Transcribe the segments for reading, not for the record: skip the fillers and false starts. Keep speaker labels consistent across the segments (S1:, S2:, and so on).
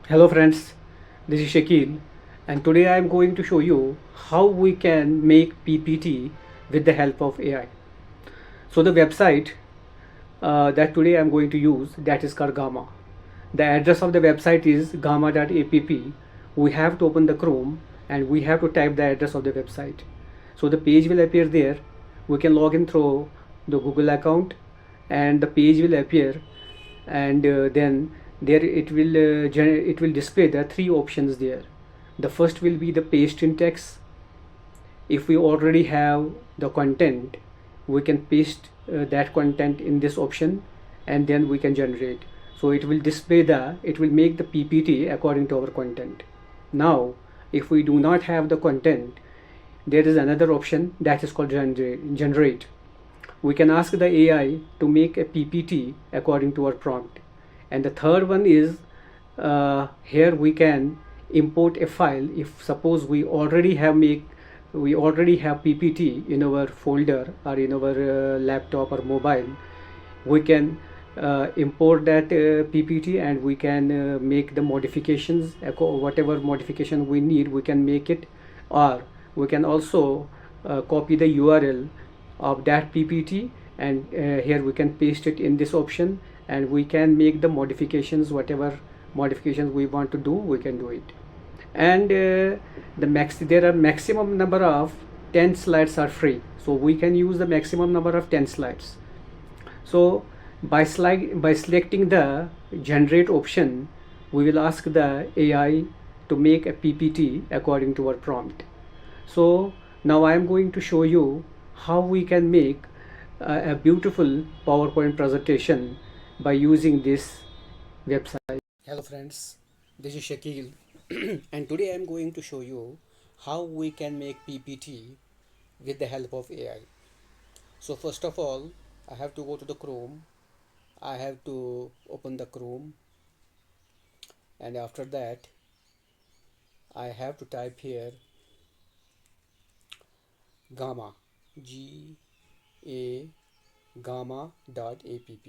S1: Hello friends, this is Shakeel and today I am going to show you how we can make PPT with the help of AI. So the website that today I am going to use, that is called Gamma. The address of the website is gamma.app. We have to open the Chrome and we have to type the address of the website. So the page will appear there. We can log in through the Google account and the page will appear, and then there it will display the three options there. The first will be the paste in text. If we already have the content, we can paste that content in this option and then we can generate. So it will make the PPT according to our content. Now if we do not have the content, there is another option that is called generate. We can ask the AI to make a PPT according to our prompt. And the third one is, here we can import a file. If suppose we already have PPT in our folder or in our laptop or mobile, we can import that PPT and we can make the modifications. Whatever modification we need, we can make it, or we can also copy the URL of that PPT, and here we can paste it in this option and we can make the modifications. Whatever modifications we want to do, we can do it. And there are maximum number of 10 slides are free, so we can use the maximum number of 10 slides. So by selecting the generate option, we will ask the AI to make a PPT according to our prompt. So now I am going to show you how we can make a beautiful PowerPoint presentation by using this website. Hello friends, this is Shakeel and today I am going to show you how we can make PPT with the help of AI. So first of all, I have to go to the Chrome. I have to open the Chrome, and after that I have to type here gamma, G A gamma.app.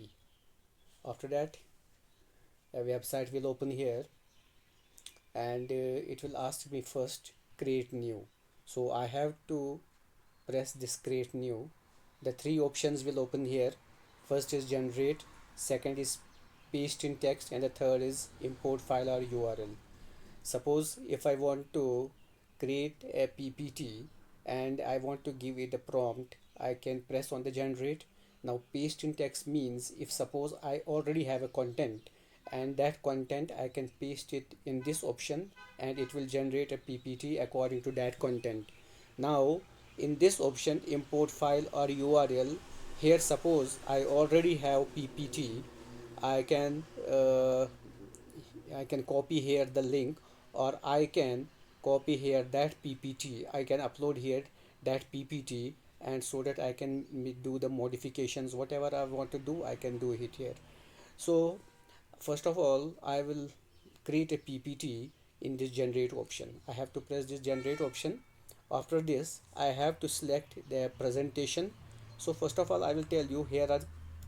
S1: After that, a website will open here and it will ask me first create new. So I have to press this create new. The three options will open here. First is generate, second is paste in text, and the third is import file or URL. Suppose if I want to create a PPT and I want to give it a prompt, I can press on the generate. Now paste in text means if suppose I already have a content and that content I can paste it in this option and it will generate a PPT according to that content. Now in this option import file or URL, here suppose I already have PPT, I can I can copy here the link, or I can copy here that PPT. I can upload here that PPT, and so that I can do the modifications. Whatever I want to do, I can do it here. So first of all, I will create a PPT in this generate option. I have to press this generate option. After this, I have to select the presentation. So first of all, I will tell you here are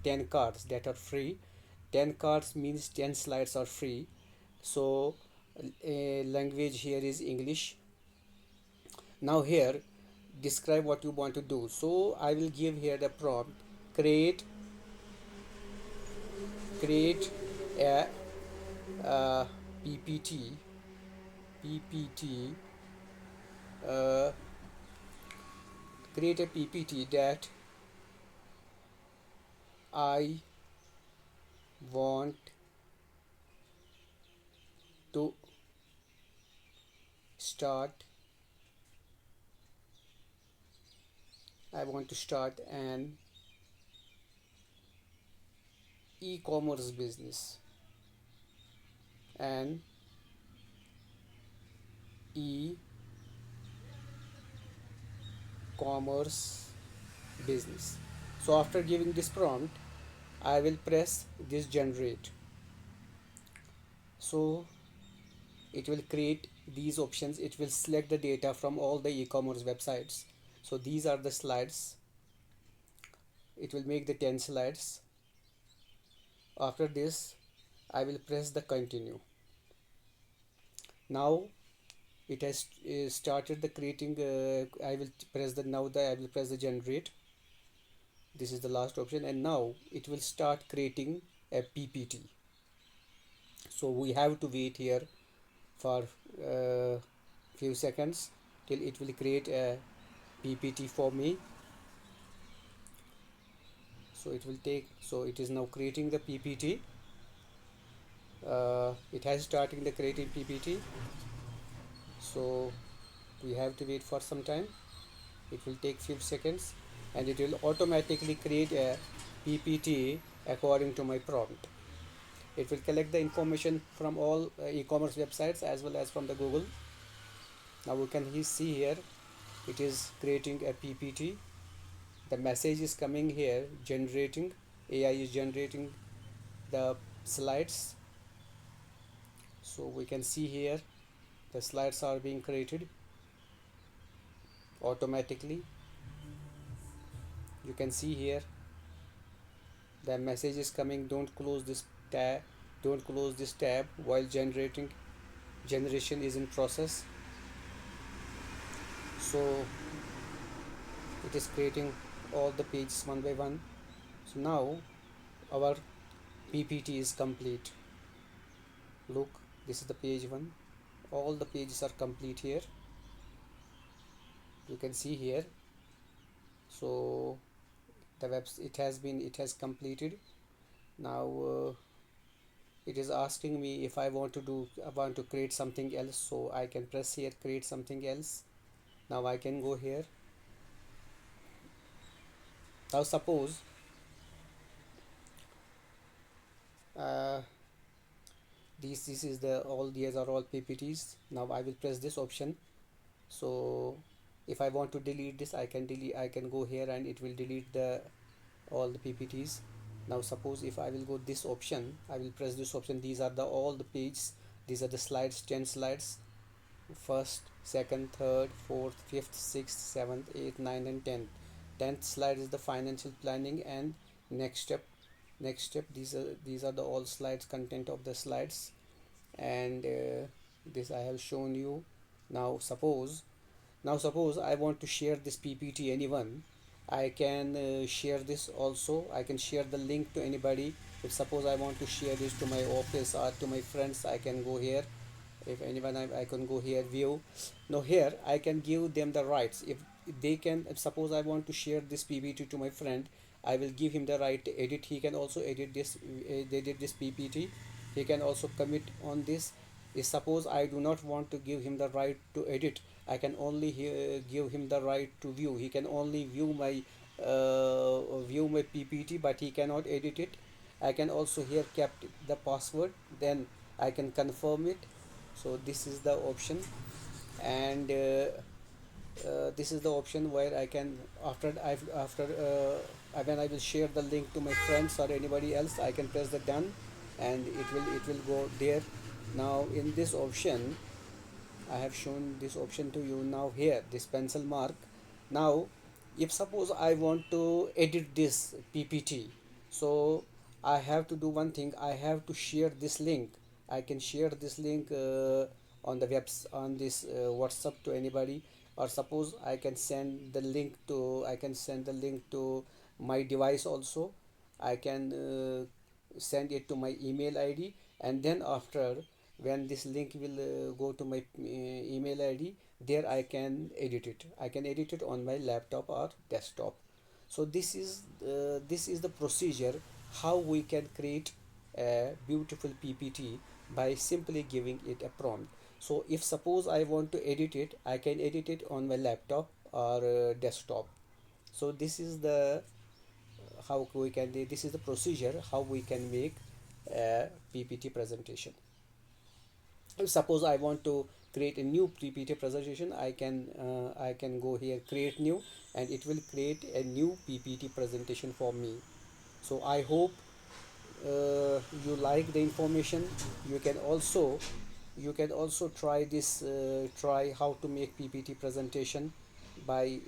S1: 10 cards that are free. 10 cards means 10 slides are free. So language here is English. Now here describe what you want to do. So I will give here the prompt create create a PPT PPT uh, create a PPT that I want to start I want to start an e-commerce business, an e-commerce business. So after giving this prompt, I will press this generate. So it will create these options. It will select the data from all the e-commerce websites. So these are the slides. It will make the 10 slides. After this, I will press the continue. Now it has started the creating. I will press the now the I will press the generate. This is the last option, and now it will start creating a PPT. So we have to wait here for few seconds till it will create a PPT for me. So it will take, so it is now creating the PPT. It has starting the creating PPT. So we have to wait for some time. It will take few seconds, and it will automatically create a PPT according to my prompt. It will collect the information from all e-commerce websites as well as from the Google. Now we can see here it is creating a PPT. The message is coming here, generating. AI is generating the slides. So we can see here the slides are being created automatically. You can see here the message is coming, don't close this tab while generation is in process. So it is creating all the pages one by one. So now our PPT is complete. Look, this is the page one. All the pages are complete here. You can see here. So the it has completed. Now it is asking me if I want to create something else. So I can press here, create something else. Now I can go here. Now suppose uh, this is the all these are all PPTs. Now I will press this option. So if I want to delete this, I can go here and it will delete the all the PPTs. Now suppose if I will go this option, I will press this option. These are the all the pages. These are the slides, 10 slides. First, second, third, fourth, fifth, sixth, seventh, eighth, ninth, and 10th. 10th slide is the financial planning and next step. These are the all slides, content of the slides, and this I have shown you. Now suppose I want to share this PPT anyone. I can share this also. I can share the link to anybody. If suppose I want to share this to my office or to my friends, I can go here. If anyone, I can go here, view. Now here I can give them the rights. If they can, if suppose I want to share this PPT to my friend, I will give him the right to edit. He can also edit this, edit this PPT. He can also commit on this. If suppose I do not want to give him the right to edit, I can only give him the right to view. He can only view my PPT, but he cannot edit it. I can also here kept the password, then I can confirm it. So this is the option, and this is the option where I can when I will share the link to my friends or anybody else, I can press the done, and it will go there. Now in this option, I have shown this option to you. Now here this pencil mark. Now if suppose I want to edit this PPT, so I have to do one thing. I have to share this link. I can share this link on the webs on this WhatsApp to anybody, or suppose I can send the link to my device also. I can send it to my email ID, and then after, when this link will go to my email ID, there I can edit it on my laptop or desktop. So this is the procedure how we can create a beautiful PPT by simply giving it a prompt. So if suppose I want to edit it, I can edit it on my laptop or desktop. So this is the how we can this is the procedure how we can make a PPT presentation. If suppose I want to create a new PPT presentation, I can go here, create new, and it will create a new PPT presentation for me. So I hope you like the information. You can also try this, try how to make PPT presentation by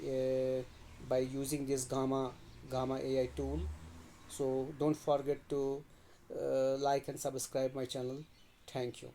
S1: using this gamma AI tool. So don't forget to like and subscribe my channel. Thank you.